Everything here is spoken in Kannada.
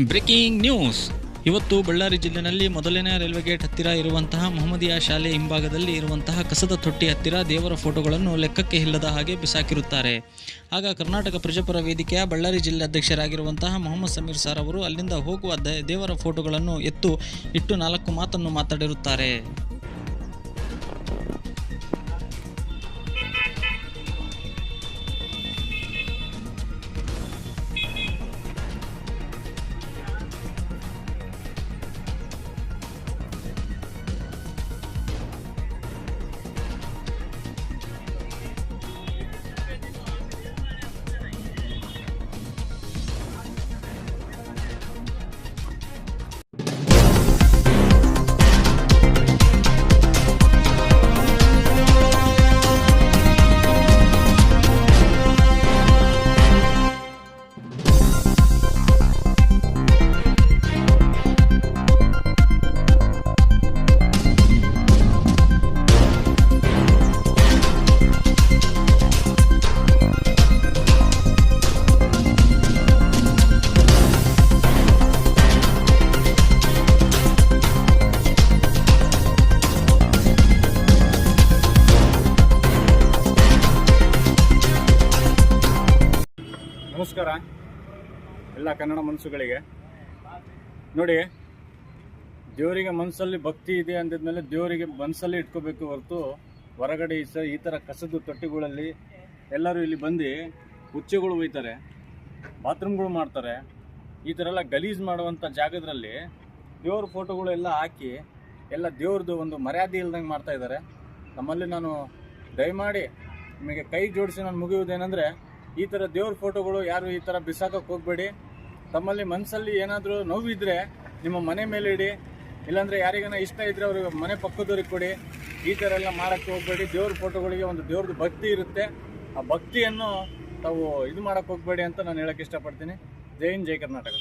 Breaking news. ಇವತ್ತು ಬಳ್ಳಾರಿ ಜಿಲ್ಲೆಯಲ್ಲಿ ಮೊದಲನೇ ರೈಲ್ವೆ ಗೇಟ್ ಹತ್ತಿರ ಇರುವಂತಹ ಮೊಹಮ್ಮದಿಯಾ ಶಾಲೆ ಹಿಂಭಾಗದಲ್ಲಿ ಇರುವಂತಹ ಕಸದ ತೊಟ್ಟಿ ಹತ್ತಿರ ದೇವರ ಫೋಟೋಗಳನ್ನು ಲೆಕ್ಕಕ್ಕೆ ಇಲ್ಲದ ಹಾಗೆ ಬಿಸಾಕಿರುತ್ತಾರೆ. ಆಗ ಕರ್ನಾಟಕ ಪ್ರಜಾಪರ ವೇದಿಕೆಯ ಬಳ್ಳಾರಿ ಜಿಲ್ಲೆ ಅಧ್ಯಕ್ಷರಾಗಿರುವಂತಹ ಮೊಹಮ್ಮದ್ ಸಮೀರ್ ಸಾರ್ ಅವರು ಅಲ್ಲಿಂದ ಹೋಗುವ ದೇವರ ಫೋಟೋಗಳನ್ನು ಇಟ್ಟು 4 ಮಾತನ್ನು ಮಾತಾಡಿರುತ್ತಾರೆ. ನಮಸ್ಕಾರ ಎಲ್ಲ ಕನ್ನಡ ಮನಸ್ಸುಗಳಿಗೆ. ನೋಡಿ, ದೇವರಿಗೆ ಮನಸ್ಸಲ್ಲಿ ಭಕ್ತಿ ಇದೆ ಅಂದಿದ್ಮೇಲೆ ದೇವರಿಗೆ ಮನಸ್ಸಲ್ಲಿ ಇಟ್ಕೋಬೇಕು ಹೊರತು ಹೊರಗಡೆ ಈ ಥರ ಕಸದ ತೊಟ್ಟಿಗಳಲ್ಲಿ ಎಲ್ಲರೂ ಇಲ್ಲಿ ಬಂದು ಹುಚ್ಚೆಗಳು ಒಯ್ತಾರೆ, ಬಾತ್ರೂಮ್ಗಳು ಮಾಡ್ತಾರೆ. ಈ ಥರ ಎಲ್ಲ ಗಲೀಜು ಮಾಡುವಂಥ ಜಾಗದಲ್ಲಿ ದೇವ್ರ ಫೋಟೋಗಳು ಎಲ್ಲ ಹಾಕಿ ಎಲ್ಲ ದೇವ್ರದ್ದು ಒಂದು ಮರ್ಯಾದೆ ಇಲ್ದಂಗೆ ಮಾಡ್ತಾ ಇದ್ದಾರೆ. ನಮ್ಮಲ್ಲಿ ನಾನು ದಯಮಾಡಿ ನಿಮಗೆ ಕೈ ಜೋಡಿಸಿ ನಾನು ಮುಗಿಯುವುದೇನೆಂದರೆ, ಈ ಥರ ದೇವ್ರ ಫೋಟೋಗಳು ಯಾರು ಈ ಥರ ಬಿಸಾಕಕ್ಕೆ ಹೋಗಬೇಡಿ. ತಮ್ಮಲ್ಲಿ ಮನಸ್ಸಲ್ಲಿ ಏನಾದರೂ ನೋವಿದ್ದರೆ ನಿಮ್ಮ ಮನೆ ಮೇಲೆ ಇಡಿ, ಇಲ್ಲಾಂದರೆ ಯಾರಿಗಾನ ಇಷ್ಟ ಇದ್ದರೆ ಅವ್ರಿಗೆ ಮನೆ ಪಕ್ಕದವ್ರಿಗೆ ಕೊಡಿ. ಈ ಥರ ಎಲ್ಲ ಮಾಡೋಕ್ಕೆ ಹೋಗಬೇಡಿ. ದೇವ್ರ ಫೋಟೋಗಳಿಗೆ ಒಂದು ದೇವ್ರದ್ದು ಭಕ್ತಿ ಇರುತ್ತೆ, ಆ ಭಕ್ತಿಯನ್ನು ತಾವು ಇದು ಮಾಡೋಕ್ಕೆ ಹೋಗಬೇಡಿ ಅಂತ ನಾನು ಹೇಳೋಕ್ಕೆ ಇಷ್ಟಪಡ್ತೀನಿ. ಜೈ ಹಿಂದ್, ಜೈ ಕರ್ನಾಟಕ.